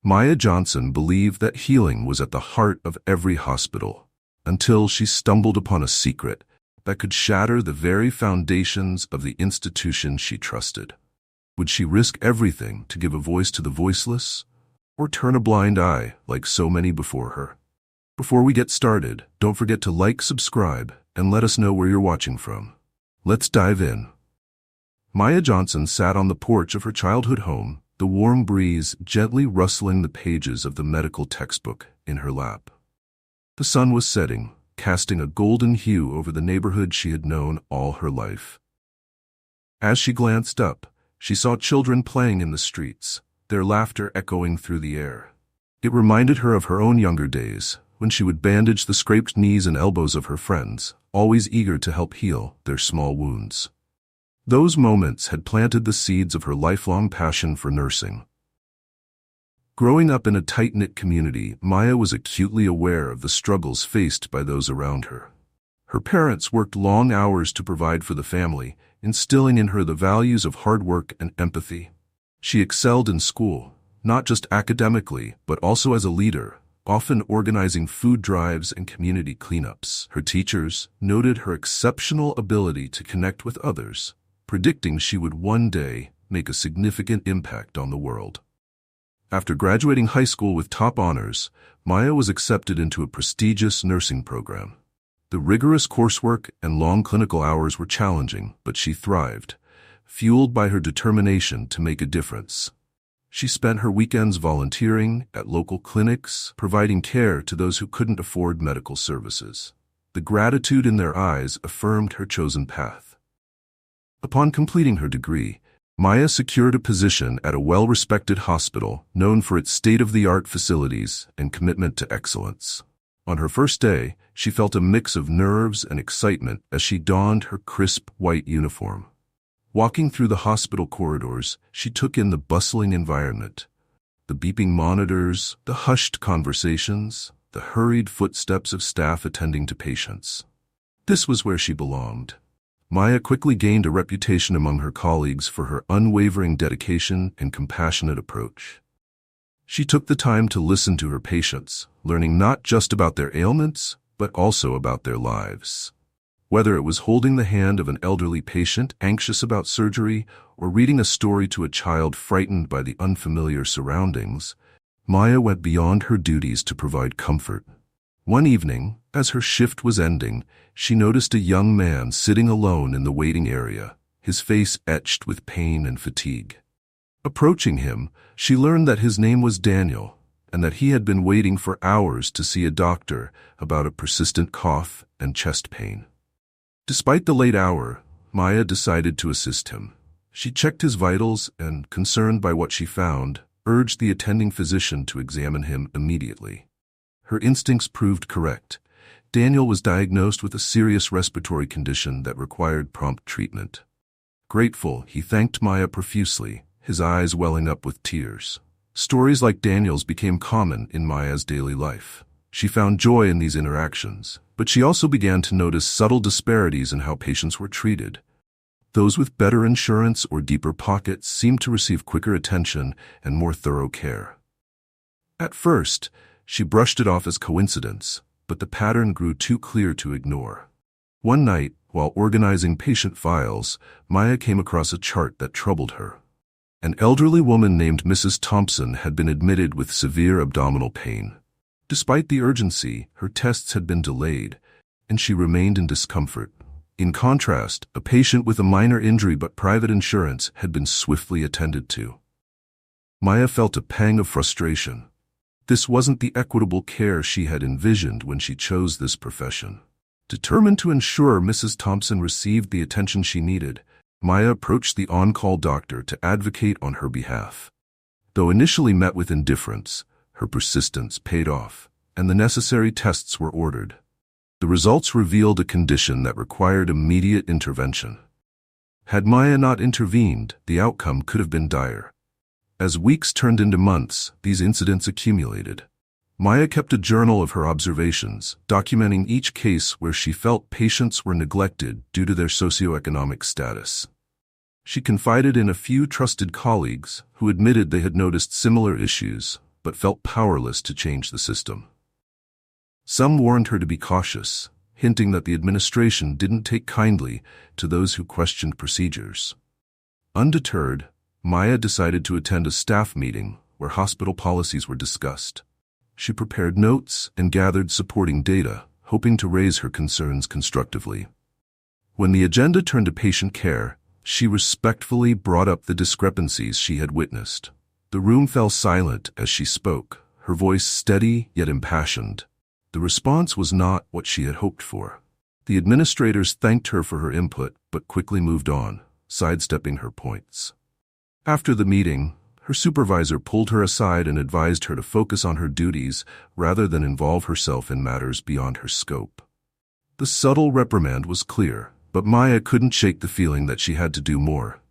Maya Johnson believed that healing was at the heart of every hospital, until she stumbled upon a secret that could shatter the very foundations of the institution she trusted. Would she risk everything to give a voice to the voiceless, or turn a blind eye like so many before her? Before we get started, don't forget to like, subscribe, and let us know where you're watching from. Let's dive in. Maya Johnson sat on the porch of her childhood home, the warm breeze gently rustling the pages of the medical textbook in her lap. The sun was setting, casting a golden hue over the neighborhood she had known all her life. As she glanced up, she saw children playing in the streets, their laughter echoing through the air. It reminded her of her own younger days, when she would bandage the scraped knees and elbows of her friends, always eager to help heal their small wounds. Those moments had planted the seeds of her lifelong passion for nursing. Growing up in a tight-knit community, Maya was acutely aware of the struggles faced by those around her. Her parents worked long hours to provide for the family, instilling in her the values of hard work and empathy. She excelled in school, not just academically, but also as a leader, often organizing food drives and community cleanups. Her teachers noted her exceptional ability to connect with others, predicting she would one day make a significant impact on the world. After graduating high school with top honors, Maya was accepted into a prestigious nursing program. The rigorous coursework and long clinical hours were challenging, but she thrived, fueled by her determination to make a difference. She spent her weekends volunteering at local clinics, providing care to those who couldn't afford medical services. The gratitude in their eyes affirmed her chosen path. Upon completing her degree, Maya secured a position at a well-respected hospital known for its state-of-the-art facilities and commitment to excellence. On her first day, she felt a mix of nerves and excitement as she donned her crisp white uniform. Walking through the hospital corridors, she took in the bustling environment, the beeping monitors, the hushed conversations, the hurried footsteps of staff attending to patients. This was where she belonged. Maya quickly gained a reputation among her colleagues for her unwavering dedication and compassionate approach. She took the time to listen to her patients, learning not just about their ailments, but also about their lives. Whether it was holding the hand of an elderly patient anxious about surgery or reading a story to a child frightened by the unfamiliar surroundings, Maya went beyond her duties to provide comfort. One evening, as her shift was ending, she noticed a young man sitting alone in the waiting area, his face etched with pain and fatigue. Approaching him, she learned that his name was Daniel, and that he had been waiting for hours to see a doctor about a persistent cough and chest pain. Despite the late hour, Maya decided to assist him. She checked his vitals and, concerned by what she found, urged the attending physician to examine him immediately. Her instincts proved correct. Daniel was diagnosed with a serious respiratory condition that required prompt treatment. Grateful, he thanked Maya profusely, his eyes welling up with tears. Stories like Daniel's became common in Maya's daily life. She found joy in these interactions, but she also began to notice subtle disparities in how patients were treated. Those with better insurance or deeper pockets seemed to receive quicker attention and more thorough care. At first, she brushed it off as coincidence, but the pattern grew too clear to ignore. One night, while organizing patient files, Maya came across a chart that troubled her. An elderly woman named Mrs. Thompson had been admitted with severe abdominal pain. Despite the urgency, her tests had been delayed, and she remained in discomfort. In contrast, a patient with a minor injury but private insurance had been swiftly attended to. Maya felt a pang of frustration. This wasn't the equitable care she had envisioned when she chose this profession. Determined to ensure Mrs. Thompson received the attention she needed, Maya approached the on-call doctor to advocate on her behalf. Though initially met with indifference, her persistence paid off, and the necessary tests were ordered. The results revealed a condition that required immediate intervention. Had Maya not intervened, the outcome could have been dire. As weeks turned into months, these incidents accumulated. Maya kept a journal of her observations, documenting each case where she felt patients were neglected due to their socioeconomic status. She confided in a few trusted colleagues who admitted they had noticed similar issues, but felt powerless to change the system. Some warned her to be cautious, hinting that the administration didn't take kindly to those who questioned procedures. Undeterred, Maya decided to attend a staff meeting where hospital policies were discussed. She prepared notes and gathered supporting data, hoping to raise her concerns constructively. When the agenda turned to patient care, she respectfully brought up the discrepancies she had witnessed. The room fell silent as she spoke, her voice steady yet impassioned. The response was not what she had hoped for. The administrators thanked her for her input but quickly moved on, sidestepping her points. After the meeting, her supervisor pulled her aside and advised her to focus on her duties rather than involve herself in matters beyond her scope. The subtle reprimand was clear, but Maya couldn't shake the feeling that she had to do more.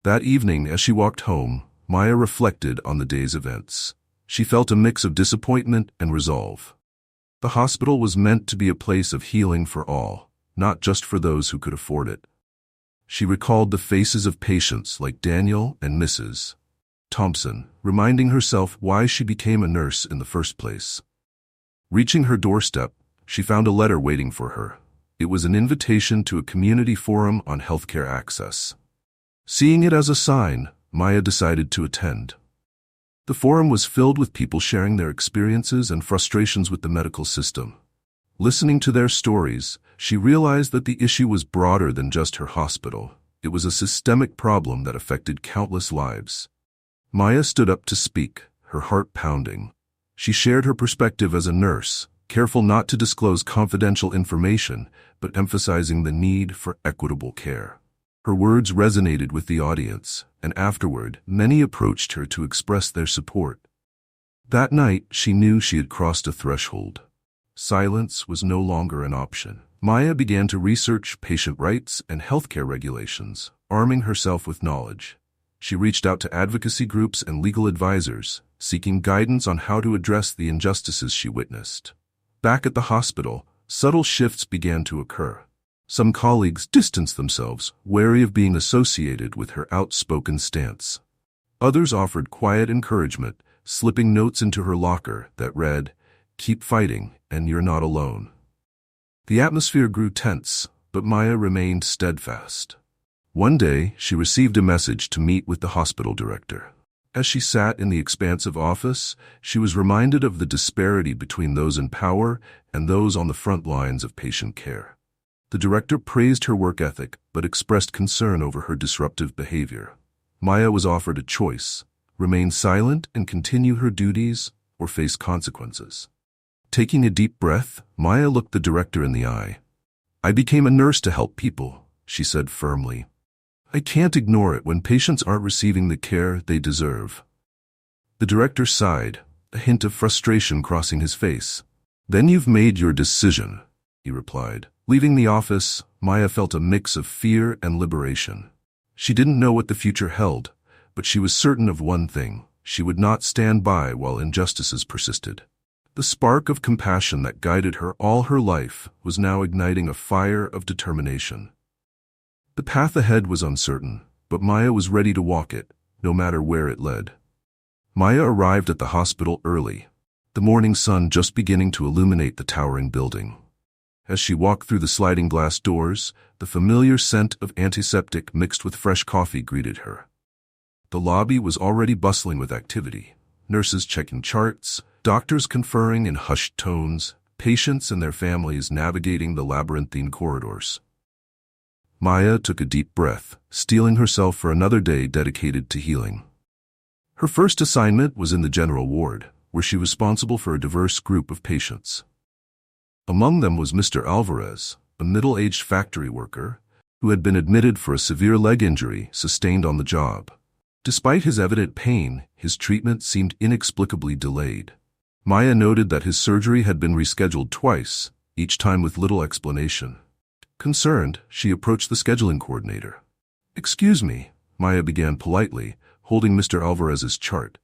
That evening, as she walked home, Maya reflected on the day's events. She felt a mix of disappointment and resolve. The hospital was meant to be a place of healing for all, not just for those who could afford it. She recalled the faces of patients like Daniel and Mrs. Thompson, reminding herself why she became a nurse in the first place. Reaching her doorstep, she found a letter waiting for her. It was an invitation to a community forum on healthcare access. Seeing it as a sign, Maya decided to attend. The forum was filled with people sharing their experiences and frustrations with the medical system. Listening to their stories, she realized that the issue was broader than just her hospital. It was a systemic problem that affected countless lives. Maya stood up to speak, her heart pounding. She shared her perspective as a nurse, careful not to disclose confidential information, but emphasizing the need for equitable care. Her words resonated with the audience, and afterward, many approached her to express their support. That night, she knew she had crossed a threshold. Silence was no longer an option. Maya began to research patient rights and healthcare regulations, arming herself with knowledge. She reached out to advocacy groups and legal advisors, seeking guidance on how to address the injustices she witnessed. Back at the hospital, subtle shifts began to occur. Some colleagues distanced themselves, wary of being associated with her outspoken stance. Others offered quiet encouragement, slipping notes into her locker that read, "Keep fighting, and you're not alone." The atmosphere grew tense, but Maya remained steadfast. One day, she received a message to meet with the hospital director. As she sat in the expansive office, she was reminded of the disparity between those in power and those on the front lines of patient care. The director praised her work ethic, but expressed concern over her disruptive behavior. Maya was offered a choice: remain silent and continue her duties, or face consequences. Taking a deep breath, Maya looked the director in the eye. "I became a nurse to help people," she said firmly. "I can't ignore it when patients aren't receiving the care they deserve." The director sighed, a hint of frustration crossing his face. "Then you've made your decision," he replied. Leaving the office, Maya felt a mix of fear and liberation. She didn't know what the future held, but she was certain of one thing: she would not stand by while injustices persisted. The spark of compassion that guided her all her life was now igniting a fire of determination. The path ahead was uncertain, but Maya was ready to walk it, no matter where it led. Maya arrived at the hospital early, the morning sun just beginning to illuminate the towering building. As she walked through the sliding glass doors, the familiar scent of antiseptic mixed with fresh coffee greeted her. The lobby was already bustling with activity: nurses checking charts, doctors conferring in hushed tones, patients and their families navigating the labyrinthine corridors. Maya took a deep breath, steeling herself for another day dedicated to healing. Her first assignment was in the general ward, where she was responsible for a diverse group of patients. Among them was Mr. Alvarez, a middle-aged factory worker, who had been admitted for a severe leg injury sustained on the job. Despite his evident pain, his treatment seemed inexplicably delayed. Maya noted that his surgery had been rescheduled twice, each time with little explanation. Concerned, she approached the scheduling coordinator. "Excuse me," Maya began politely, holding Mr. Alvarez's chart.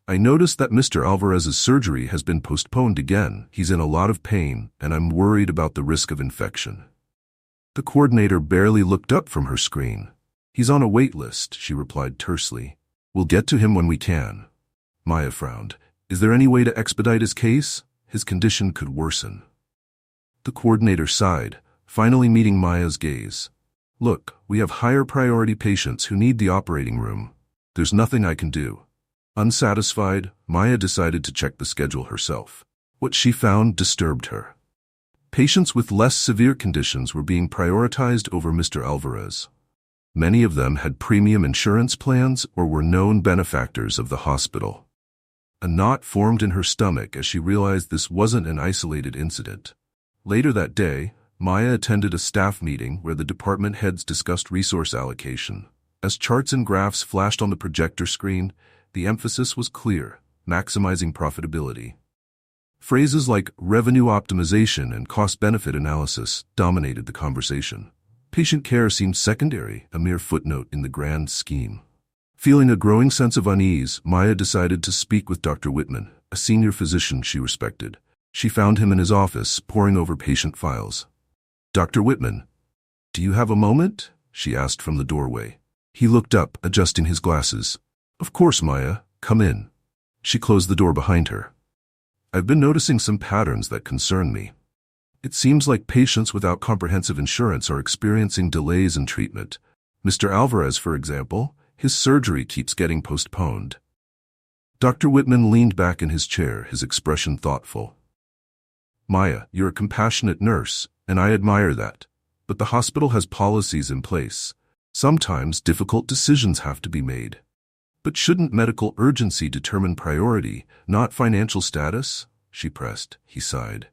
"I noticed that Mr. Alvarez's surgery has been postponed again. He's in a lot of pain, and I'm worried about the risk of infection." The coordinator barely looked up from her screen. "He's on a wait list," she replied tersely. "We'll get to him when we can." Maya frowned. Is there any way to expedite his case? His condition could worsen. The coordinator sighed, finally meeting Maya's gaze. Look, we have higher priority patients who need the operating room. There's nothing I can do. Unsatisfied, Maya decided to check the schedule herself. What she found disturbed her. Patients with less severe conditions were being prioritized over Mr. Alvarez. Many of them had premium insurance plans or were known benefactors of the hospital. A knot formed in her stomach as she realized this wasn't an isolated incident. Later that day, Maya attended a staff meeting where the department heads discussed resource allocation. As charts and graphs flashed on the projector screen, the emphasis was clear: maximizing profitability. Phrases like revenue optimization and cost-benefit analysis dominated the conversation. Patient care seemed secondary, a mere footnote in the grand scheme. Feeling a growing sense of unease, Maya decided to speak with Dr. Whitman, a senior physician she respected. She found him in his office, poring over patient files. "Dr. Whitman, do you have a moment?" she asked from the doorway. He looked up, adjusting his glasses. "Of course, Maya. Come in." She closed the door behind her. "I've been noticing some patterns that concern me. It seems like patients without comprehensive insurance are experiencing delays in treatment. Mr. Alvarez, for example, his surgery keeps getting postponed." Dr. Whitman leaned back in his chair, his expression thoughtful. "Maya, you're a compassionate nurse, and I admire that. But the hospital has policies in place. Sometimes difficult decisions have to be made. But shouldn't medical urgency determine priority, not financial status?" she pressed. He sighed.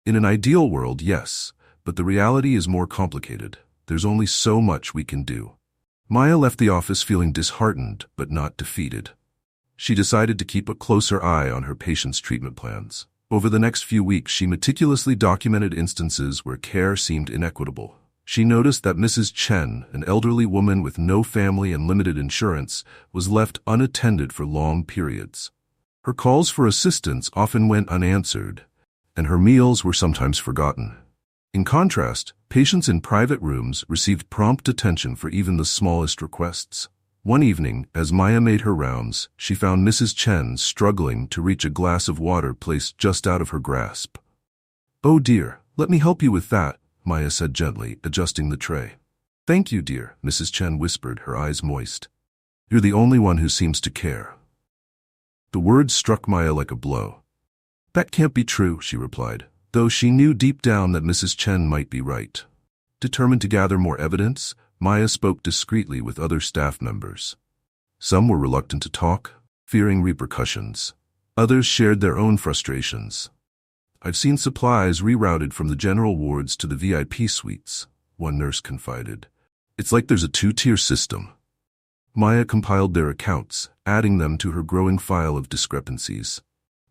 "In an ideal world, yes, but the reality is more complicated. There's only so much we can do." Maya left the office feeling disheartened but not defeated. She decided to keep a closer eye on her patients' treatment plans. Over the next few weeks, she meticulously documented instances where care seemed inequitable. She noticed that Mrs. Chen, an elderly woman with no family and limited insurance, was left unattended for long periods. Her calls for assistance often went unanswered, and her meals were sometimes forgotten. In contrast, patients in private rooms received prompt attention for even the smallest requests. One evening, as Maya made her rounds, she found Mrs. Chen struggling to reach a glass of water placed just out of her grasp. "Oh dear, let me help you with that," Maya said gently, adjusting the tray. "Thank you, dear," Mrs. Chen whispered, her eyes moist. "You're the only one who seems to care." The words struck Maya like a blow. "That can't be true," she replied, though she knew deep down that Mrs. Chen might be right. Determined to gather more evidence, Maya spoke discreetly with other staff members. Some were reluctant to talk, fearing repercussions. Others shared their own frustrations. "I've seen supplies rerouted from the general wards to the VIP suites," one nurse confided. "It's like there's a two-tier system." Maya compiled their accounts, adding them to her growing file of discrepancies.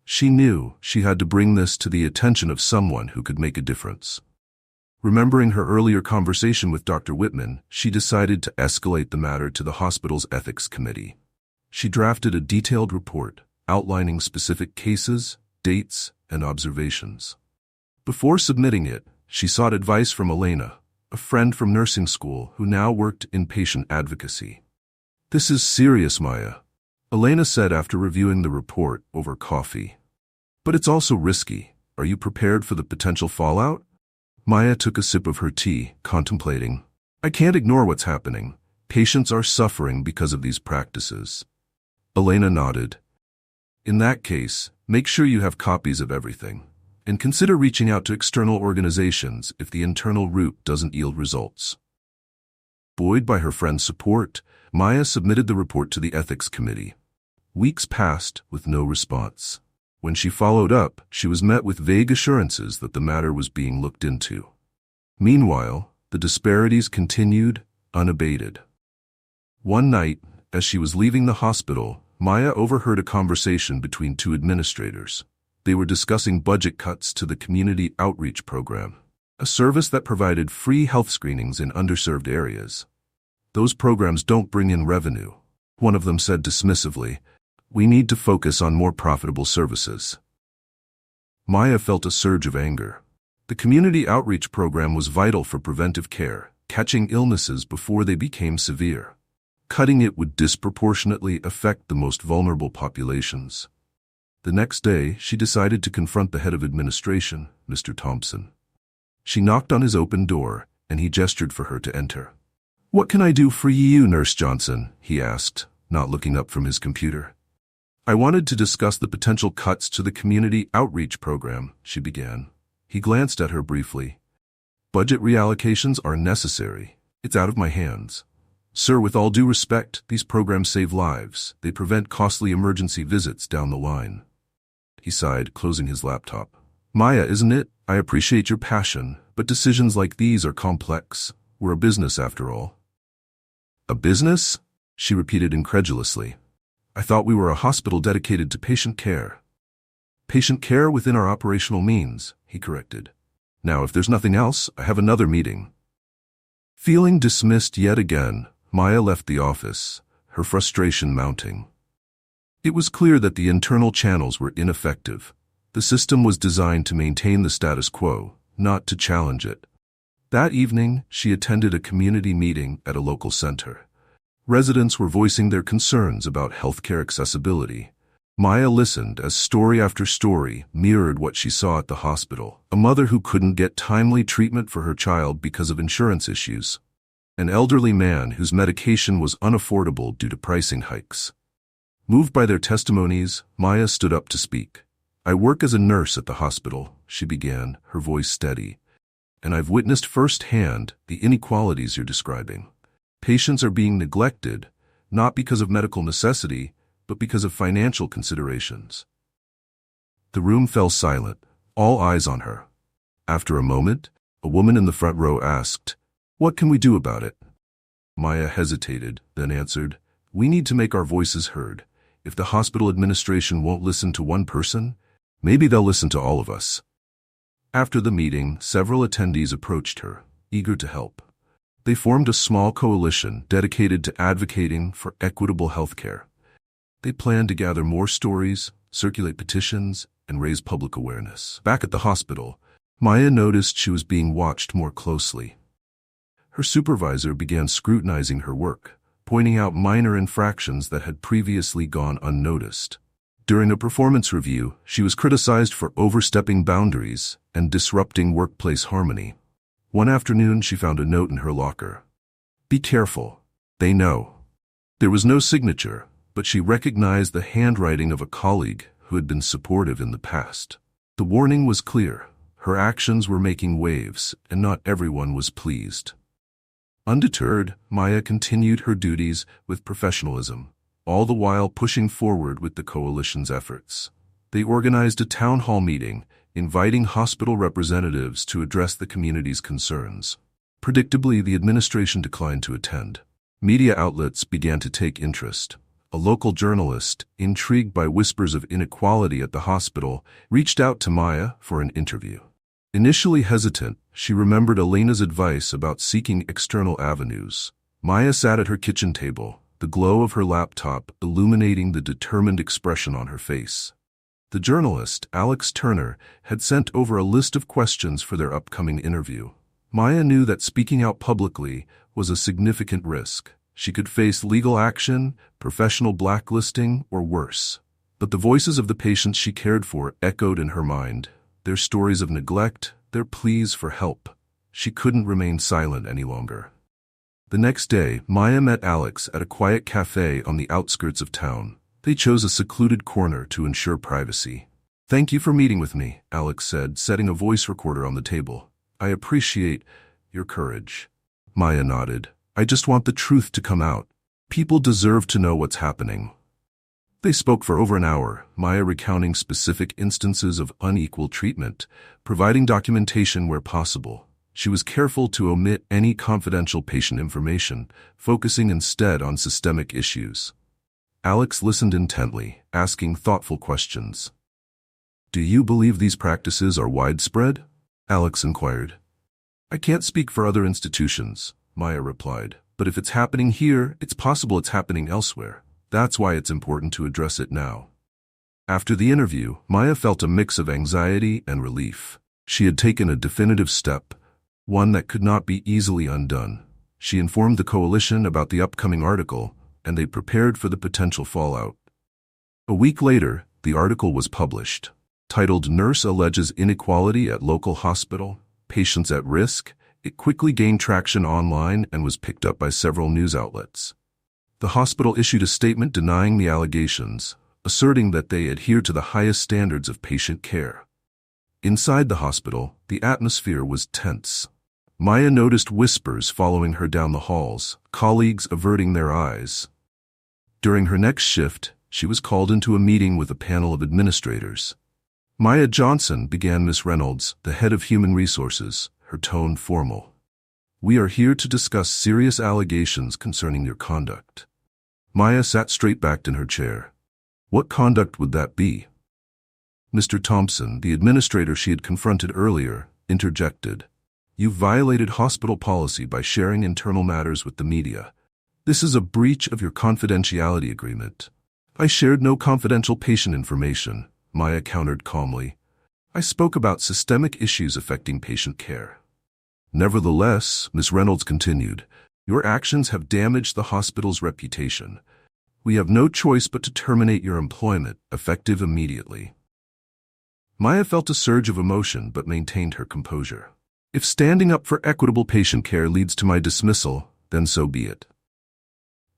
She knew she had to bring this to the attention of someone who could make a difference. Remembering her earlier conversation with Dr. Whitman, she decided to escalate the matter to the hospital's ethics committee. She drafted a detailed report outlining specific cases, dates, and observations. Before submitting it, she sought advice from Elena, a friend from nursing school who now worked in patient advocacy. "This is serious, Maya," Elena said after reviewing the report over coffee. "But it's also risky. Are you prepared for the potential fallout?" Maya took a sip of her tea, contemplating. "I can't ignore what's happening. Patients are suffering because of these practices." Elena nodded. "In that case, make sure you have copies of everything, and consider reaching out to external organizations if the internal route doesn't yield results." Buoyed by her friend's support, Maya submitted the report to the ethics committee. Weeks passed with no response. When she followed up, she was met with vague assurances that the matter was being looked into. Meanwhile, the disparities continued, unabated. One night, as she was leaving the hospital, Maya overheard a conversation between two administrators. They were discussing budget cuts to the community outreach program, a service that provided free health screenings in underserved areas. "Those programs don't bring in revenue," one of them said dismissively. "We need to focus on more profitable services." Maya felt a surge of anger. The community outreach program was vital for preventive care, catching illnesses before they became severe. Cutting it would disproportionately affect the most vulnerable populations. The next day, she decided to confront the head of administration, Mr. Thompson. She knocked on his open door, and he gestured for her to enter. "What can I do for you, Nurse Johnson?" he asked, not looking up from his computer. "I wanted to discuss the potential cuts to the community outreach program," she began. He glanced at her briefly. "Budget reallocations are necessary. It's out of my hands. Sir, with all due respect, these programs save lives. They prevent costly emergency visits down the line." He sighed, closing his laptop. "Maya, isn't it? I appreciate your passion, but decisions like these are complex. We're a business after all." "A business?" she repeated incredulously. "I thought we were a hospital dedicated to patient care." "Patient care within our operational means," he corrected. "Now, if there's nothing else, I have another meeting." Feeling dismissed yet again, Maya left the office, her frustration mounting. It was clear that the internal channels were ineffective. The system was designed to maintain the status quo, not to challenge it. That evening, she attended a community meeting at a local center. Residents were voicing their concerns about healthcare accessibility. Maya listened as story after story mirrored what she saw at the hospital. A mother who couldn't get timely treatment for her child because of insurance issues. An elderly man whose medication was unaffordable due to pricing hikes. Moved by their testimonies, Maya stood up to speak. "I work as a nurse at the hospital," she began, her voice steady. "And I've witnessed firsthand the inequalities you're describing. Patients are being neglected, not because of medical necessity, but because of financial considerations." The room fell silent, all eyes on her. After a moment, a woman in the front row asked, "What can we do about it?" Maya hesitated, then answered, "We need to make our voices heard. If the hospital administration won't listen to one person, maybe they'll listen to all of us." After the meeting, several attendees approached her, eager to help. They formed a small coalition dedicated to advocating for equitable healthcare. They planned to gather more stories, circulate petitions, and raise public awareness. Back at the hospital, Maya noticed she was being watched more closely. Her supervisor began scrutinizing her work, pointing out minor infractions that had previously gone unnoticed. During a performance review, she was criticized for overstepping boundaries and disrupting workplace harmony. One afternoon, she found a note in her locker. "Be careful. They know." There was no signature, but she recognized the handwriting of a colleague who had been supportive in the past. The warning was clear. Her actions were making waves, and not everyone was pleased. Undeterred, Maya continued her duties with professionalism, all the while pushing forward with the coalition's efforts. They organized a town hall meeting, inviting hospital representatives to address the community's concerns. Predictably, the administration declined to attend. Media outlets began to take interest. A local journalist, intrigued by whispers of inequality at the hospital, reached out to Maya for an interview. Initially hesitant, she remembered Elena's advice about seeking external avenues. Maya sat at her kitchen table, the glow of her laptop illuminating the determined expression on her face. The journalist, Alex Turner, had sent over a list of questions for their upcoming interview. Maya knew that speaking out publicly was a significant risk. She could face legal action, professional blacklisting, or worse. But the voices of the patients she cared for echoed in her mind, their stories of neglect, their pleas for help. She couldn't remain silent any longer. The next day, Maya met Alex at a quiet cafe on the outskirts of town. They chose a secluded corner to ensure privacy. "Thank you for meeting with me," Alex said, setting a voice recorder on the table. "I appreciate your courage." Maya nodded. "I just want the truth to come out. People deserve to know what's happening." They spoke for over an hour, Maya recounting specific instances of unequal treatment, providing documentation where possible. She was careful to omit any confidential patient information, focusing instead on systemic issues. Alex listened intently, asking thoughtful questions. "Do you believe these practices are widespread?" Alex inquired. "I can't speak for other institutions," Maya replied, "but if it's happening here, it's possible it's happening elsewhere. That's why it's important to address it now." After the interview, Maya felt a mix of anxiety and relief. She had taken a definitive step, one that could not be easily undone. She informed the coalition about the upcoming article, and they prepared for the potential fallout. A week later, The article was published, titled "Nurse Alleges Inequality at Local Hospital, Patients at Risk." It quickly gained traction online and was picked up by several news outlets. The hospital issued a statement denying the allegations, asserting that they adhere to the highest standards of patient care. Inside the hospital, the atmosphere was tense. Maya noticed whispers following her down the halls, colleagues averting their eyes. During her next shift, she was called into a meeting with a panel of administrators. "Maya Johnson," began Miss Reynolds, the head of human resources, her tone formal. "We are here to discuss serious allegations concerning your conduct." Maya sat straight-backed in her chair. What conduct would that be? Mr. Thompson, the administrator she had confronted earlier, interjected. "You violated hospital policy by sharing internal matters with the media. This is a breach of your confidentiality agreement." "I shared no confidential patient information," Maya countered calmly. "I spoke about systemic issues affecting patient care." "Nevertheless," Ms. Reynolds continued, "your actions have damaged the hospital's reputation. We have no choice but to terminate your employment, effective immediately." Maya felt a surge of emotion but maintained her composure. "If standing up for equitable patient care leads to my dismissal, then so be it."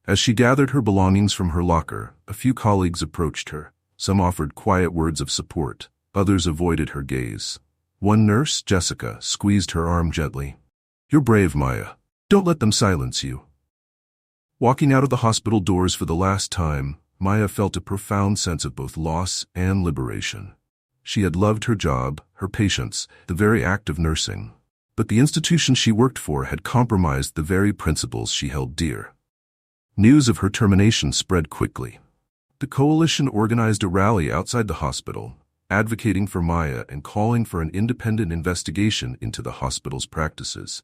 As she gathered her belongings from her locker, a few colleagues approached her. Some offered quiet words of support, others avoided her gaze. One nurse, Jessica, squeezed her arm gently. "You're brave, Maya. Don't let them silence you." Walking out of the hospital doors for the last time, Maya felt a profound sense of both loss and liberation. She had loved her job, her patients, the very act of nursing. But the institution she worked for had compromised the very principles she held dear. News of her termination spread quickly. The coalition organized a rally outside the hospital, advocating for Maya and calling for an independent investigation into the hospital's practices.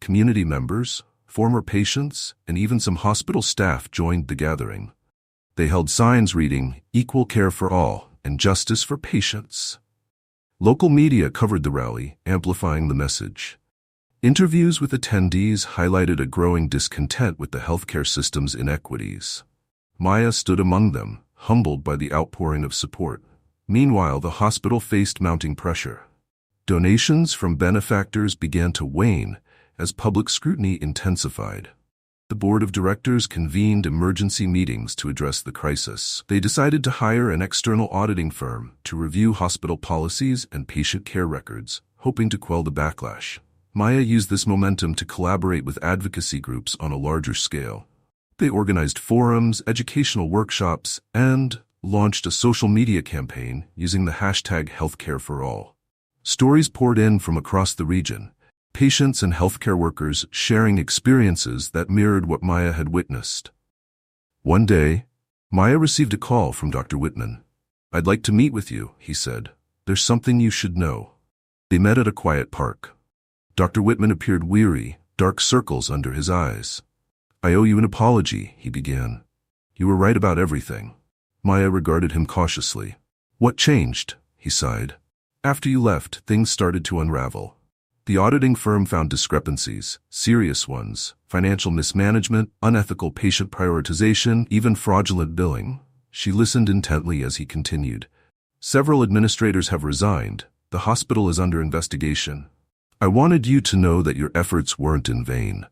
Community members, former patients, and even some hospital staff joined the gathering. They held signs reading, "Equal care for all," and "Justice for patients." Local media covered the rally, amplifying the message. Interviews with attendees highlighted a growing discontent with the healthcare system's inequities. Maya stood among them, humbled by the outpouring of support. Meanwhile, the hospital faced mounting pressure. Donations from benefactors began to wane as public scrutiny intensified. The board of directors convened emergency meetings to address the crisis. They decided to hire an external auditing firm to review hospital policies and patient care records, hoping to quell the backlash. Maya used this momentum to collaborate with advocacy groups on a larger scale. They organized forums, educational workshops, and launched a social media campaign using the hashtag #HealthCareForAll. Stories poured in from across the region, patients and healthcare workers sharing experiences that mirrored what Maya had witnessed. One day, Maya received a call from Dr. Whitman. "I'd like to meet with you," he said. "There's something you should know." They met at a quiet park. Dr. Whitman appeared weary, dark circles under his eyes. "I owe you an apology," he began. "You were right about everything." Maya regarded him cautiously. "What changed?" he sighed. "After you left, things started to unravel. The auditing firm found discrepancies, serious ones, financial mismanagement, unethical patient prioritization, even fraudulent billing." She listened intently as he continued. "Several administrators have resigned. The hospital is under investigation. I wanted you to know that your efforts weren't in vain."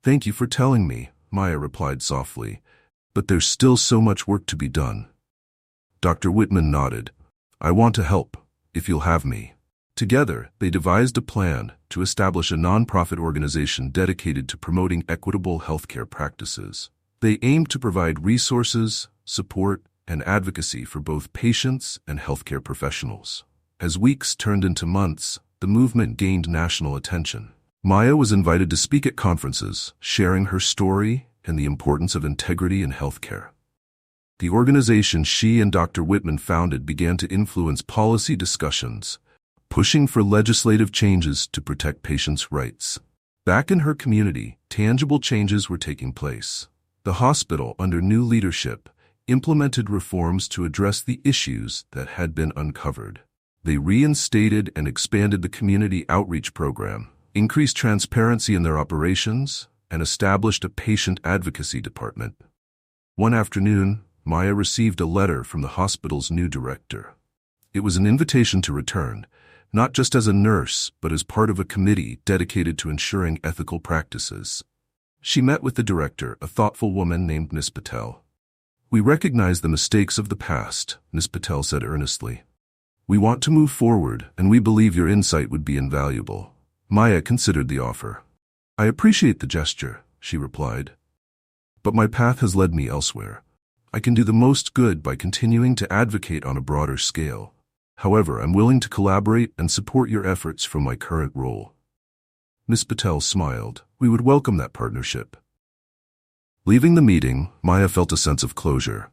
"Thank you for telling me," Maya replied softly, "but there's still so much work to be done." Dr. Whitman nodded. "I want to help, if you'll have me." Together, they devised a plan to establish a nonprofit organization dedicated to promoting equitable healthcare practices. They aimed to provide resources, support, and advocacy for both patients and healthcare professionals. As weeks turned into months, the movement gained national attention. Maya was invited to speak at conferences, sharing her story and the importance of integrity in healthcare. The organization she and Dr. Whitman founded began to influence policy discussions, pushing for legislative changes to protect patients' rights. Back in her community, tangible changes were taking place. The hospital, under new leadership, implemented reforms to address the issues that had been uncovered. They reinstated and expanded the community outreach program, increased transparency in their operations, and established a patient advocacy department. One afternoon, Maya received a letter from the hospital's new director. It was an invitation to return, not just as a nurse, but as part of a committee dedicated to ensuring ethical practices. She met with the director, a thoughtful woman named Miss Patel. "We recognize the mistakes of the past," Miss Patel said earnestly. "We want to move forward, and we believe your insight would be invaluable." Maya considered the offer. "I appreciate the gesture," she replied. "But my path has led me elsewhere. I can do the most good by continuing to advocate on a broader scale. However, I'm willing to collaborate and support your efforts from my current role." Miss Patel smiled. "We would welcome that partnership." Leaving the meeting, Maya felt a sense of closure.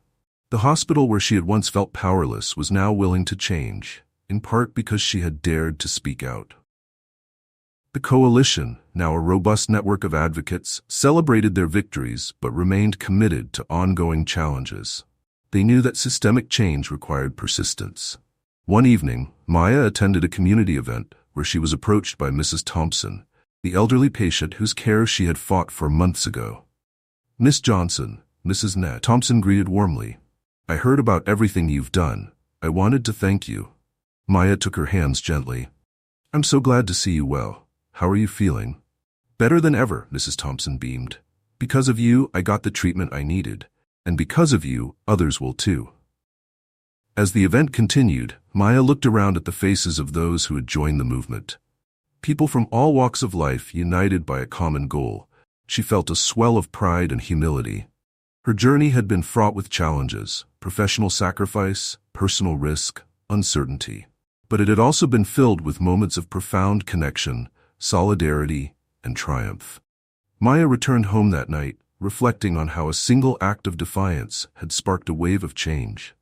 The hospital where she had once felt powerless was now willing to change, in part because she had dared to speak out. The coalition, now a robust network of advocates, celebrated their victories but remained committed to ongoing challenges. They knew that systemic change required persistence. One evening, Maya attended a community event where she was approached by Mrs. Thompson, the elderly patient whose care she had fought for months ago. "Miss Johnson," Mrs. Nat Thompson greeted warmly. "I heard about everything you've done. I wanted to thank you." Maya took her hands gently. "I'm so glad to see you well. How are you feeling?" "Better than ever," Mrs. Thompson beamed. "Because of you, I got the treatment I needed. And because of you, others will too." As the event continued, Maya looked around at the faces of those who had joined the movement. People from all walks of life united by a common goal. She felt a swell of pride and humility. Her journey had been fraught with challenges, professional sacrifice, personal risk, uncertainty. But it had also been filled with moments of profound connection, solidarity, and triumph. Maya returned home that night, reflecting on how a single act of defiance had sparked a wave of change.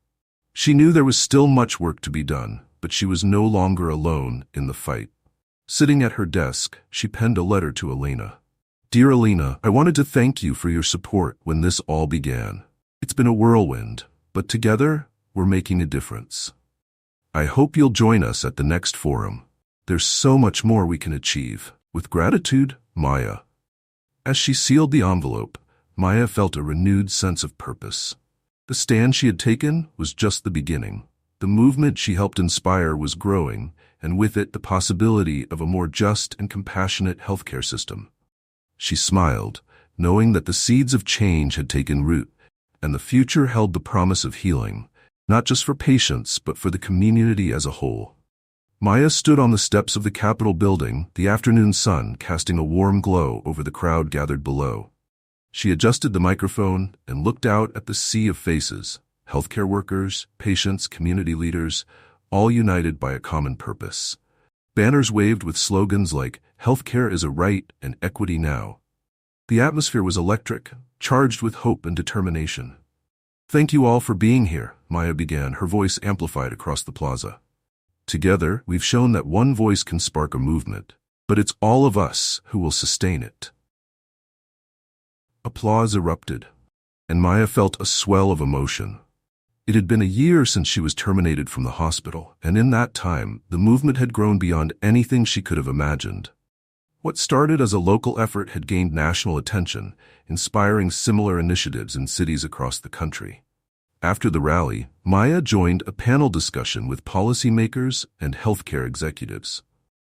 She knew there was still much work to be done, but she was no longer alone in the fight. Sitting at her desk, she penned a letter to Elena. "Dear Elena, I wanted to thank you for your support when this all began. It's been a whirlwind, but together, we're making a difference. I hope you'll join us at the next forum. There's so much more we can achieve. With gratitude, Maya." As she sealed the envelope, Maya felt a renewed sense of purpose. The stand she had taken was just the beginning. The movement she helped inspire was growing, and with it the possibility of a more just and compassionate healthcare system. She smiled, knowing that the seeds of change had taken root, and the future held the promise of healing, not just for patients but for the community as a whole. Maya stood on the steps of the Capitol building, the afternoon sun casting a warm glow over the crowd gathered below. She adjusted the microphone and looked out at the sea of faces, healthcare workers, patients, community leaders, all united by a common purpose. Banners waved with slogans like, "Healthcare is a right" and "Equity now." The atmosphere was electric, charged with hope and determination. "Thank you all for being here," Maya began, her voice amplified across the plaza. "Together, we've shown that one voice can spark a movement, but it's all of us who will sustain it." Applause erupted, and Maya felt a swell of emotion. It had been a year since she was terminated from the hospital, and in that time, the movement had grown beyond anything she could have imagined. What started as a local effort had gained national attention, inspiring similar initiatives in cities across the country. After the rally, Maya joined a panel discussion with policymakers and healthcare executives.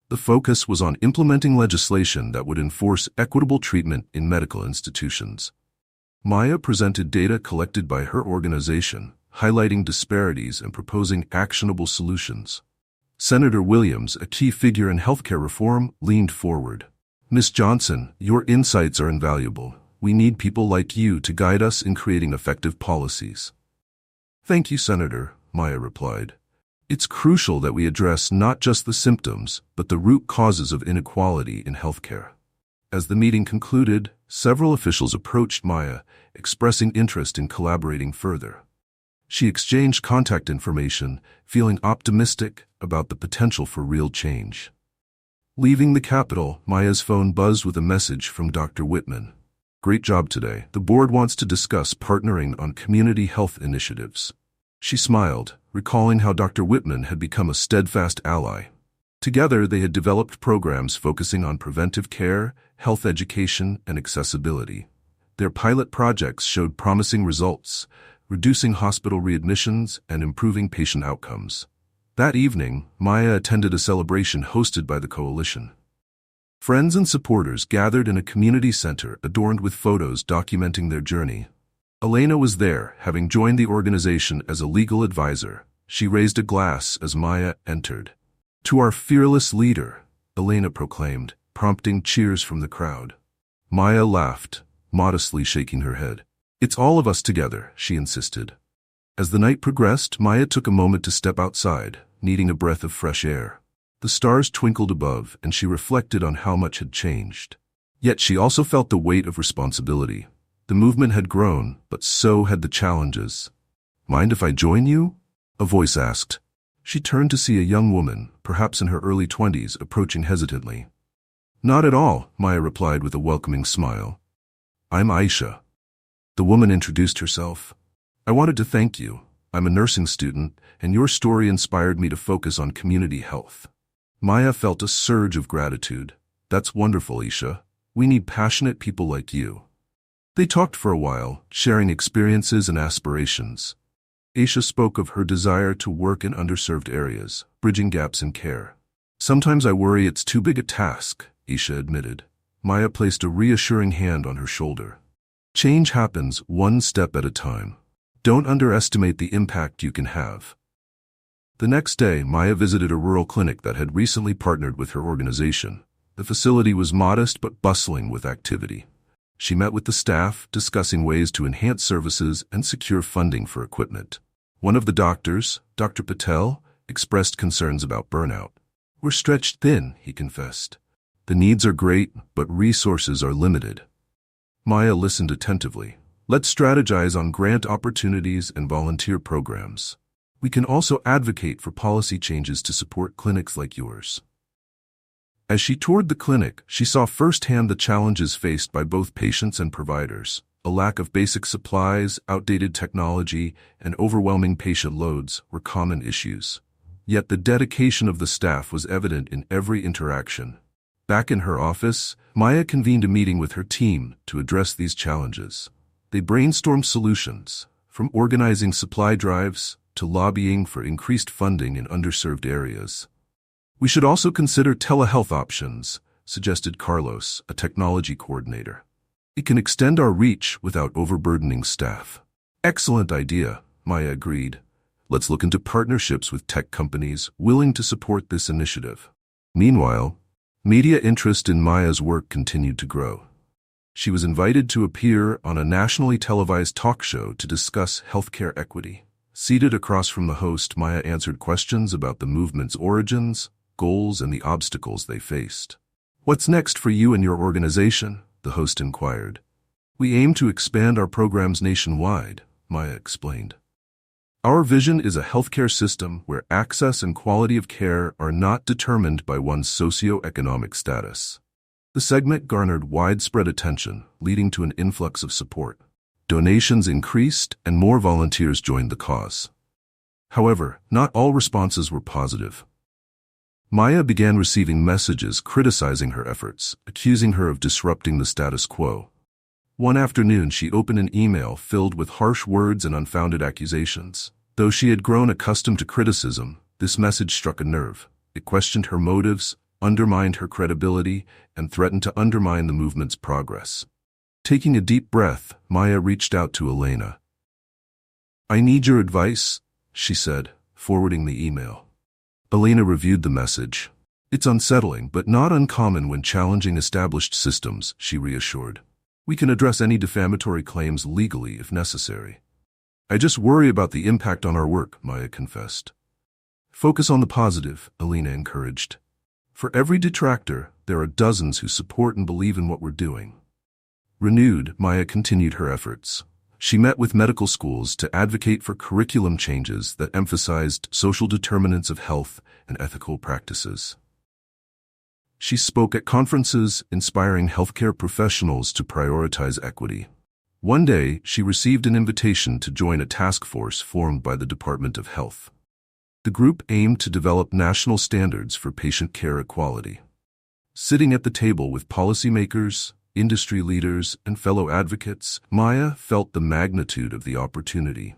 The focus was on implementing legislation that would enforce equitable treatment in medical institutions. Maya presented data collected by her organization, highlighting disparities and proposing actionable solutions. Senator Williams, a key figure in healthcare reform, leaned forward. "Ms. Johnson, your insights are invaluable. We need people like you to guide us in creating effective policies." "Thank you, Senator," Maya replied. "It's crucial that we address not just the symptoms, but the root causes of inequality in healthcare." As the meeting concluded, several officials approached Maya, expressing interest in collaborating further. She exchanged contact information, feeling optimistic about the potential for real change. Leaving the Capitol, Maya's phone buzzed with a message from Dr. Whitman. "Great job today. The board wants to discuss partnering on community health initiatives." She smiled, recalling how Dr. Whitman had become a steadfast ally. Together, they had developed programs focusing on preventive care, health education, and accessibility. Their pilot projects showed promising results, reducing hospital readmissions and improving patient outcomes. That evening, Maya attended a celebration hosted by the coalition. Friends and supporters gathered in a community center adorned with photos documenting their journey. Elena was there, having joined the organization as a legal advisor. She raised a glass as Maya entered. "To our fearless leader," Elena proclaimed, prompting cheers from the crowd. Maya laughed, modestly shaking her head. "It's all of us together," she insisted. As the night progressed, Maya took a moment to step outside, needing a breath of fresh air. The stars twinkled above, and she reflected on how much had changed. Yet she also felt the weight of responsibility. The movement had grown, but so had the challenges. "Mind if I join you?" a voice asked. She turned to see a young woman, perhaps in her early 20s, approaching hesitantly. "Not at all," Maya replied with a welcoming smile. "I'm Aisha." The woman introduced herself. "I wanted to thank you. I'm a nursing student, and your story inspired me to focus on community health." Maya felt a surge of gratitude. "That's wonderful, Aisha. We need passionate people like you." They talked for a while, sharing experiences and aspirations. Aisha spoke of her desire to work in underserved areas, bridging gaps in care. "Sometimes I worry it's too big a task," Aisha admitted. Maya placed a reassuring hand on her shoulder. "Change happens one step at a time. Don't underestimate the impact you can have." The next day, Maya visited a rural clinic that had recently partnered with her organization. The facility was modest but bustling with activity. She met with the staff, discussing ways to enhance services and secure funding for equipment. One of the doctors, Dr. Patel, expressed concerns about burnout. "We're stretched thin," he confessed. "The needs are great, but resources are limited." Maya listened attentively. "Let's strategize on grant opportunities and volunteer programs. We can also advocate for policy changes to support clinics like yours." As she toured the clinic, she saw firsthand the challenges faced by both patients and providers. A lack of basic supplies, outdated technology, and overwhelming patient loads were common issues. Yet the dedication of the staff was evident in every interaction. Back in her office, Maya convened a meeting with her team to address these challenges. They brainstormed solutions, from organizing supply drives to lobbying for increased funding in underserved areas. "We should also consider telehealth options," suggested Carlos, a technology coordinator. "It can extend our reach without overburdening staff." "Excellent idea," Maya agreed. "Let's look into partnerships with tech companies willing to support this initiative." Meanwhile, media interest in Maya's work continued to grow. She was invited to appear on a nationally televised talk show to discuss healthcare equity. Seated across from the host, Maya answered questions about the movement's origins, goals, and the obstacles they faced. "What's next for you and your organization?" the host inquired. "We aim to expand our programs nationwide," Maya explained. "Our vision is a healthcare system where access and quality of care are not determined by one's socioeconomic status." The segment garnered widespread attention, leading to an influx of support. Donations increased, and more volunteers joined the cause. However, not all responses were positive. Maya began receiving messages criticizing her efforts, accusing her of disrupting the status quo. One afternoon, she opened an email filled with harsh words and unfounded accusations. Though she had grown accustomed to criticism, this message struck a nerve. It questioned her motives, undermined her credibility, and threatened to undermine the movement's progress. Taking a deep breath, Maya reached out to Elena. "I need your advice," she said, forwarding the email. Elena reviewed the message. "It's unsettling, but not uncommon when challenging established systems," she reassured. "We can address any defamatory claims legally if necessary." "I just worry about the impact on our work," Maya confessed. "Focus on the positive," Elena encouraged. "For every detractor, there are dozens who support and believe in what we're doing." Renewed, Maya continued her efforts. She met with medical schools to advocate for curriculum changes that emphasized social determinants of health and ethical practices. She spoke at conferences inspiring healthcare professionals to prioritize equity. One day, she received an invitation to join a task force formed by the Department of Health. The group aimed to develop national standards for patient care equality. Sitting at the table with policymakers, industry leaders, and fellow advocates, Maya felt the magnitude of the opportunity.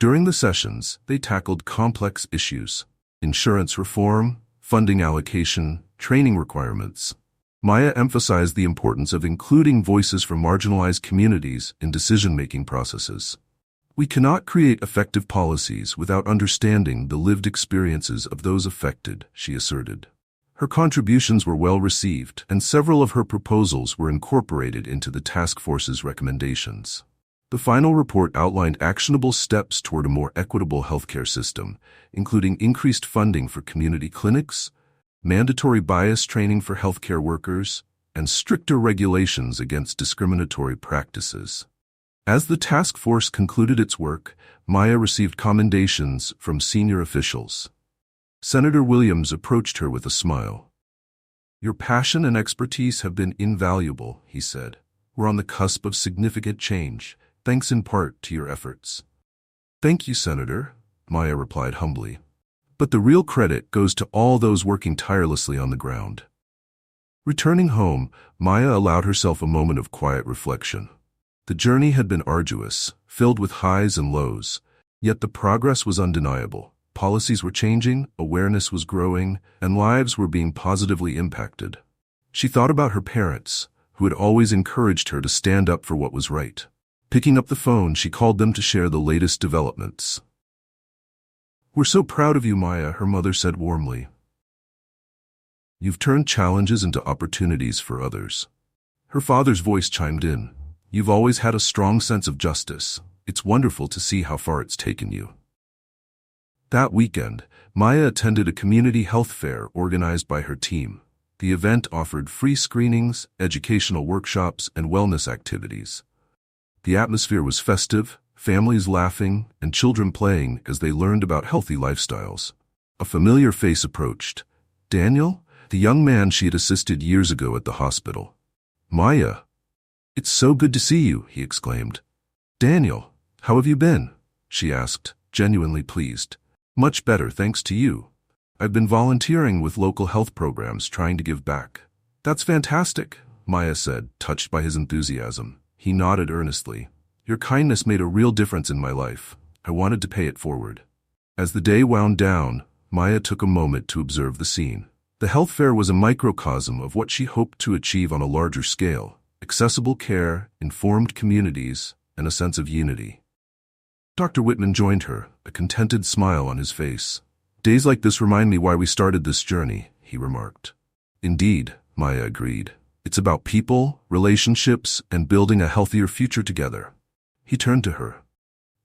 During the sessions, they tackled complex issues: insurance reform, funding allocation, training requirements. Maya emphasized the importance of including voices from marginalized communities in decision-making processes. We cannot create effective policies without understanding the lived experiences of those affected, she asserted. Her contributions were well received, and several of her proposals were incorporated into the task force's recommendations. The final report outlined actionable steps toward a more equitable healthcare system, including increased funding for community clinics, mandatory bias training for healthcare workers, and stricter regulations against discriminatory practices. As the task force concluded its work, Maya received commendations from senior officials. Senator Williams approached her with a smile. "Your passion and expertise have been invaluable," he said. "We're on the cusp of significant change, thanks in part to your efforts." "Thank you, Senator," Maya replied humbly. "But the real credit goes to all those working tirelessly on the ground." Returning home, Maya allowed herself a moment of quiet reflection. The journey had been arduous, filled with highs and lows, yet the progress was undeniable. Policies were changing, awareness was growing, and lives were being positively impacted. She thought about her parents, who had always encouraged her to stand up for what was right. Picking up the phone, she called them to share the latest developments. "We're so proud of you, Maya," her mother said warmly. "You've turned challenges into opportunities for others." Her father's voice chimed in. "You've always had a strong sense of justice. It's wonderful to see how far it's taken you." That weekend, Maya attended a community health fair organized by her team. The event offered free screenings, educational workshops, and wellness activities. The atmosphere was festive, families laughing, and children playing as they learned about healthy lifestyles. A familiar face approached. Daniel, the young man she had assisted years ago at the hospital. "Maya, it's so good to see you," he exclaimed. "Daniel, how have you been?" she asked, genuinely pleased. "Much better, thanks to you. I've been volunteering with local health programs trying to give back." "That's fantastic," Maya said, touched by his enthusiasm. He nodded earnestly. "Your kindness made a real difference in my life. I wanted to pay it forward." As the day wound down, Maya took a moment to observe the scene. The health fair was a microcosm of what she hoped to achieve on a larger scale: accessible care, informed communities, and a sense of unity. Dr. Whitman joined her, a contented smile on his face. "Days like this remind me why we started this journey," he remarked. "Indeed," Maya agreed. "It's about people, relationships, and building a healthier future together." He turned to her.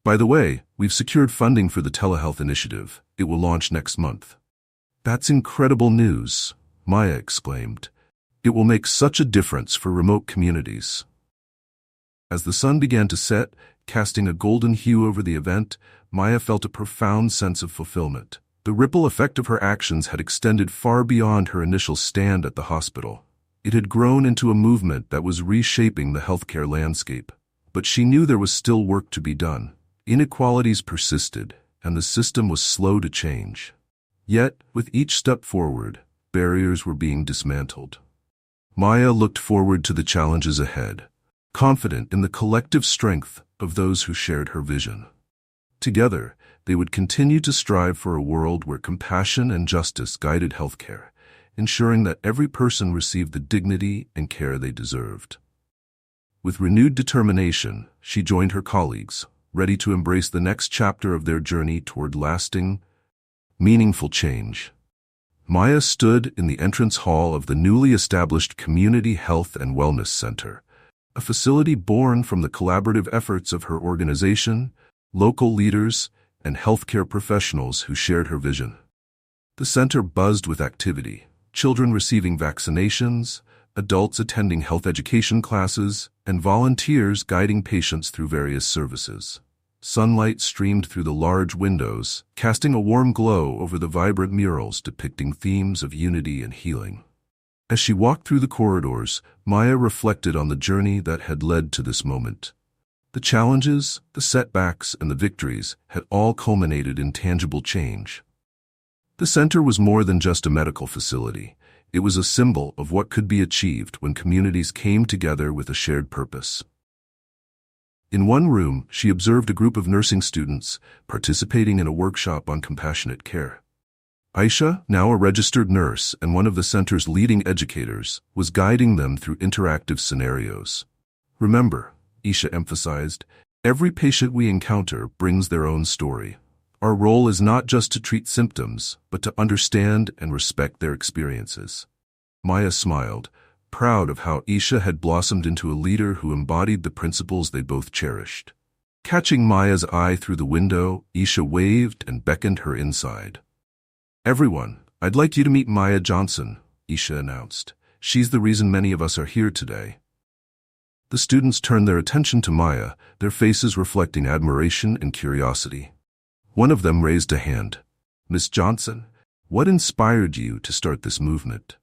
"By the way, we've secured funding for the telehealth initiative. It will launch next month." "That's incredible news," Maya exclaimed. "It will make such a difference for remote communities." As the sun began to set, casting a golden hue over the event, Maya felt a profound sense of fulfillment. The ripple effect of her actions had extended far beyond her initial stand at the hospital. It had grown into a movement that was reshaping the healthcare landscape. But she knew there was still work to be done. Inequalities persisted, and the system was slow to change. Yet, with each step forward, barriers were being dismantled. Maya looked forward to the challenges ahead, confident in the collective strength of those who shared her vision. Together, they would continue to strive for a world where compassion and justice guided healthcare, ensuring that every person received the dignity and care they deserved. With renewed determination, she joined her colleagues, ready to embrace the next chapter of their journey toward lasting, meaningful change. Maya stood in the entrance hall of the newly established Community Health and Wellness Center, a facility born from the collaborative efforts of her organization, local leaders, and healthcare professionals who shared her vision. The center buzzed with activity: children receiving vaccinations, adults attending health education classes, and volunteers guiding patients through various services. Sunlight streamed through the large windows, casting a warm glow over the vibrant murals depicting themes of unity and healing. As she walked through the corridors, Maya reflected on the journey that had led to this moment. The challenges, the setbacks, and the victories had all culminated in tangible change. The center was more than just a medical facility. It was a symbol of what could be achieved when communities came together with a shared purpose. In one room, she observed a group of nursing students participating in a workshop on compassionate care. Aisha, now a registered nurse and one of the center's leading educators, was guiding them through interactive scenarios. Remember, Aisha emphasized, every patient we encounter brings their own story. Our role is not just to treat symptoms, but to understand and respect their experiences. Maya smiled, proud of how Aisha had blossomed into a leader who embodied the principles they both cherished. Catching Maya's eye through the window, Aisha waved and beckoned her inside. "Everyone, I'd like you to meet Maya Johnson," Aisha announced. "She's the reason many of us are here today." The students turned their attention to Maya, their faces reflecting admiration and curiosity. One of them raised a hand. "Miss Johnson, what inspired you to start this movement?"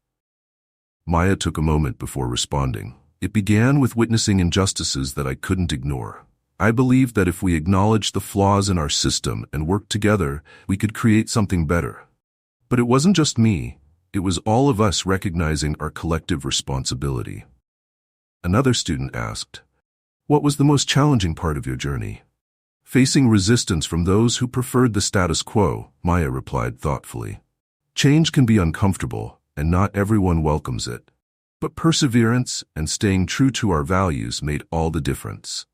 Maya took a moment before responding. "It began with witnessing injustices that I couldn't ignore. I believed that if we acknowledged the flaws in our system and worked together, we could create something better. But it wasn't just me, it was all of us recognizing our collective responsibility." Another student asked, "What was the most challenging part of your journey?" "Facing resistance from those who preferred the status quo," Maya replied thoughtfully. "Change can be uncomfortable, and not everyone welcomes it. But perseverance and staying true to our values made all the difference."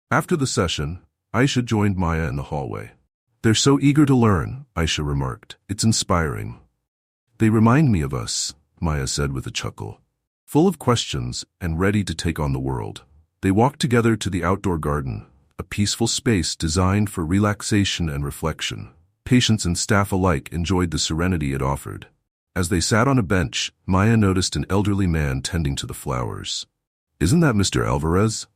After the session, Aisha joined Maya in the hallway. "They're so eager to learn," Aisha remarked. "It's inspiring." "They remind me of us," Maya said with a chuckle. Full of questions and ready to take on the world. They walked together to the outdoor garden, a peaceful space designed for relaxation and reflection. Patients and staff alike enjoyed the serenity it offered. As they sat on a bench, Maya noticed an elderly man tending to the flowers. "Isn't that Mr. Alvarez?"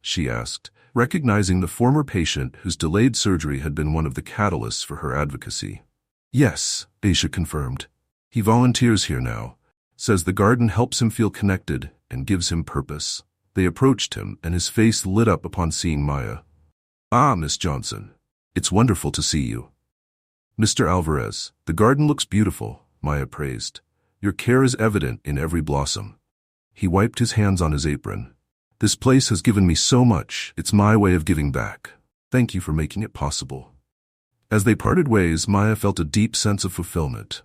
she asked, recognizing the former patient whose delayed surgery had been one of the catalysts for her advocacy. "Yes," Aisha confirmed. "He volunteers here now. Says the garden helps him feel connected and gives him purpose." They approached him, and his face lit up upon seeing Maya. "Ah, Miss Johnson. It's wonderful to see you." "Mr. Alvarez, the garden looks beautiful," Maya praised. "Your care is evident in every blossom." He wiped his hands on his apron. "This place has given me so much. It's my way of giving back. Thank you for making it possible." As they parted ways, Maya felt a deep sense of fulfillment.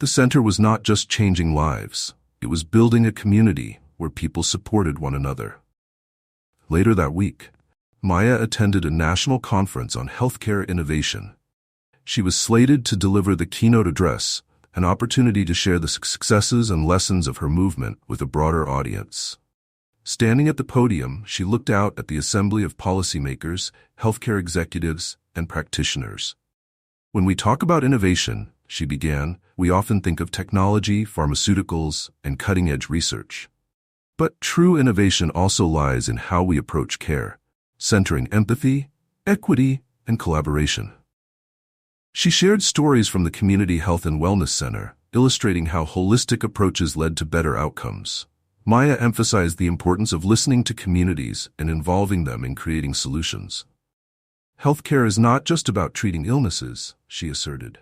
The center was not just changing lives. It was building a community where people supported one another. Later that week, Maya attended a national conference on healthcare innovation. She was slated to deliver the keynote address, an opportunity to share the successes and lessons of her movement with a broader audience. Standing at the podium, she looked out at the assembly of policymakers, healthcare executives, and practitioners. "When we talk about innovation," she began, "we often think of technology, pharmaceuticals, and cutting-edge research. But true innovation also lies in how we approach care, centering empathy, equity, and collaboration." She shared stories from the Community Health and Wellness Center, illustrating how holistic approaches led to better outcomes. Maya emphasized the importance of listening to communities and involving them in creating solutions. "Healthcare is not just about treating illnesses," she asserted.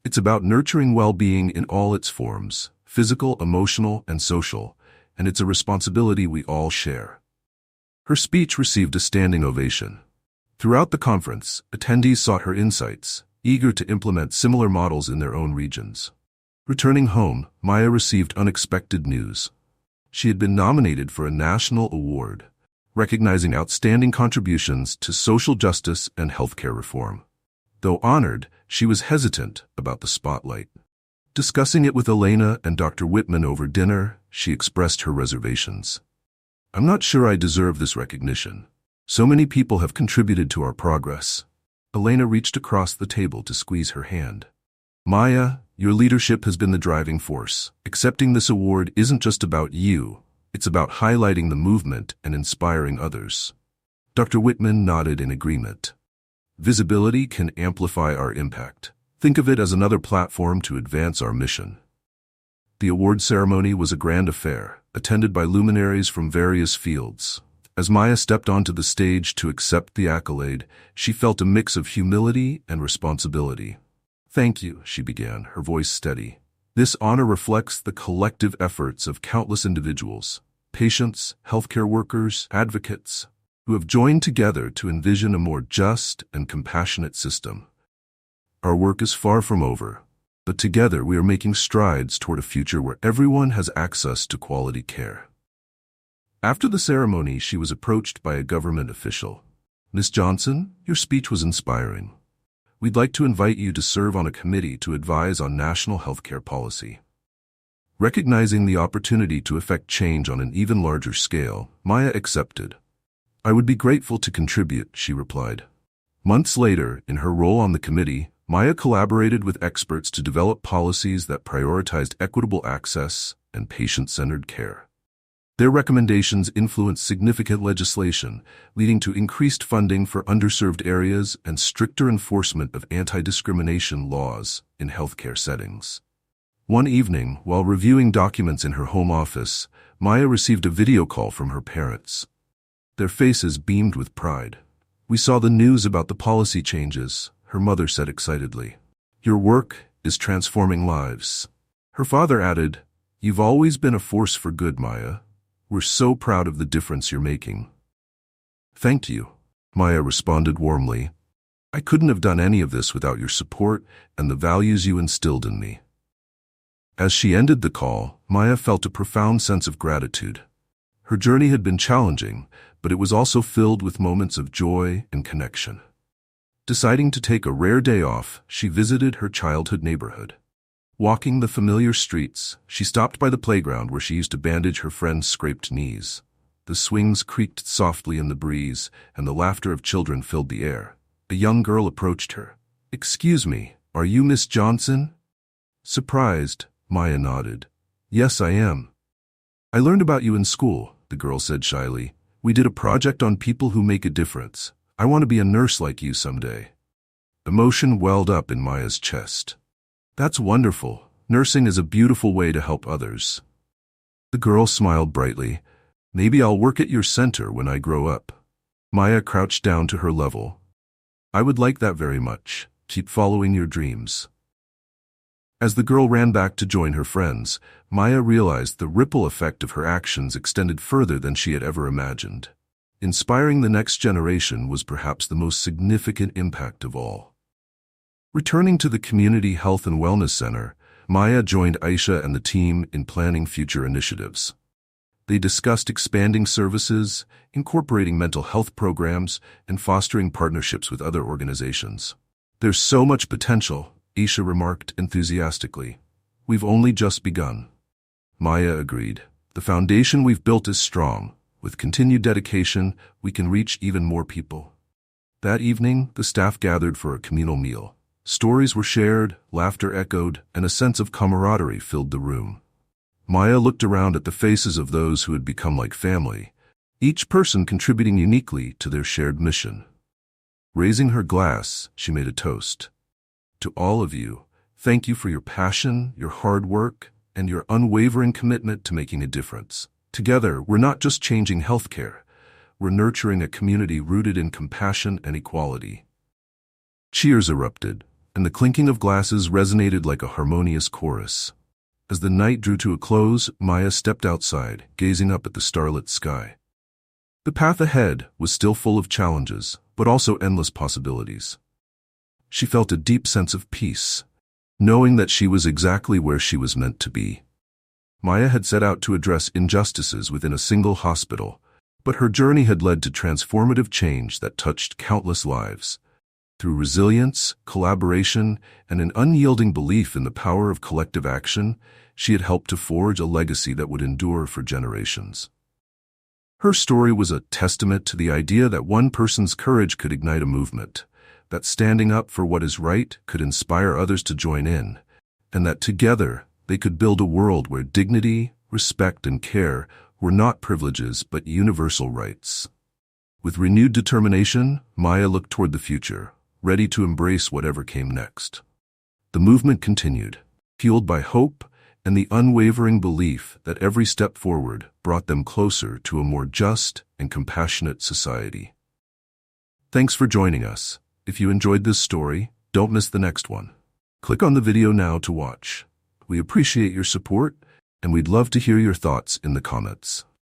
"It's about nurturing well-being in all its forms, physical, emotional, and social, and it's a responsibility we all share." Her speech received a standing ovation. Throughout the conference, attendees sought her insights, eager to implement similar models in their own regions. Returning home, Maya received unexpected news. She had been nominated for a national award, recognizing outstanding contributions to social justice and healthcare reform. Though honored, she was hesitant about the spotlight. Discussing it with Elena and Dr. Whitman over dinner, she expressed her reservations. "I'm not sure I deserve this recognition. So many people have contributed to our progress." Elena reached across the table to squeeze her hand. "Maya, your leadership has been the driving force. Accepting this award isn't just about you. It's about highlighting the movement and inspiring others." Dr. Whitman nodded in agreement. "Visibility can amplify our impact. Think of it as another platform to advance our mission." The award ceremony was a grand affair, attended by luminaries from various fields. As Maya stepped onto the stage to accept the accolade, she felt a mix of humility and responsibility. "Thank you," she began, her voice steady. "This honor reflects the collective efforts of countless individuals, patients, healthcare workers, advocates. who have joined together to envision a more just and compassionate system. Our work is far from over, but together we are making strides toward a future where everyone has access to quality care. After the ceremony, she was approached by a government official. "Miss Johnson, your speech was inspiring. We'd like to invite you to serve on a committee to advise on national healthcare policy." Recognizing the opportunity to effect change on an even larger scale, Maya accepted. "I would be grateful to contribute," she replied. Months later, in her role on the committee, Maya collaborated with experts to develop policies that prioritized equitable access and patient-centered care. Their recommendations influenced significant legislation, leading to increased funding for underserved areas and stricter enforcement of anti-discrimination laws in healthcare settings. One evening, while reviewing documents in her home office, Maya received a video call from her parents. Their faces beamed with pride. "We saw the news about the policy changes," her mother said excitedly. "Your work is transforming lives." Her father added, "You've always been a force for good, Maya. We're so proud of the difference you're making." "Thank you," Maya responded warmly. "I couldn't have done any of this without your support and the values you instilled in me." As she ended the call, Maya felt a profound sense of gratitude. Her journey had been challenging, but it was also filled with moments of joy and connection. Deciding to take a rare day off, she visited her childhood neighborhood. Walking the familiar streets, she stopped by the playground where she used to bandage her friend's scraped knees. The swings creaked softly in the breeze, and the laughter of children filled the air. A young girl approached her. "Excuse me, are you Miss Johnson?" Surprised, Maya nodded. "Yes, I am." "I learned about you in school," the girl said shyly. "We did a project on people who make a difference. I want to be a nurse like you someday." Emotion welled up in Maya's chest. "That's wonderful. Nursing is a beautiful way to help others." The girl smiled brightly. "Maybe I'll work at your center when I grow up." Maya crouched down to her level. "I would like that very much. Keep following your dreams." As the girl ran back to join her friends, Maya realized the ripple effect of her actions extended further than she had ever imagined. Inspiring the next generation was perhaps the most significant impact of all. Returning to the Community Health and Wellness Center, Maya joined Aisha and the team in planning future initiatives. They discussed expanding services, incorporating mental health programs, and fostering partnerships with other organizations. "There's so much potential," Aisha remarked enthusiastically. "We've only just begun." Maya agreed. "The foundation we've built is strong. With continued dedication, we can reach even more people." That evening, the staff gathered for a communal meal. Stories were shared, laughter echoed, and a sense of camaraderie filled the room. Maya looked around at the faces of those who had become like family, each person contributing uniquely to their shared mission. Raising her glass, she made a toast. "To all of you, thank you for your passion, your hard work, and your unwavering commitment to making a difference. Together, we're not just changing healthcare, we're nurturing a community rooted in compassion and equality." Cheers erupted, and the clinking of glasses resonated like a harmonious chorus. As the night drew to a close, Maya stepped outside, gazing up at the starlit sky. The path ahead was still full of challenges, but also endless possibilities. She felt a deep sense of peace, knowing that she was exactly where she was meant to be. Maya had set out to address injustices within a single hospital, but her journey had led to transformative change that touched countless lives. Through resilience, collaboration, and an unyielding belief in the power of collective action, she had helped to forge a legacy that would endure for generations. Her story was a testament to the idea that one person's courage could ignite a movement, that standing up for what is right could inspire others to join in, and that together they could build a world where dignity, respect, and care were not privileges but universal rights. With renewed determination, Maya looked toward the future, ready to embrace whatever came next. The movement continued, fueled by hope and the unwavering belief that every step forward brought them closer to a more just and compassionate society. Thanks for joining us. If you enjoyed this story, don't miss the next one. Click on the video now to watch. We appreciate your support, and we'd love to hear your thoughts in the comments.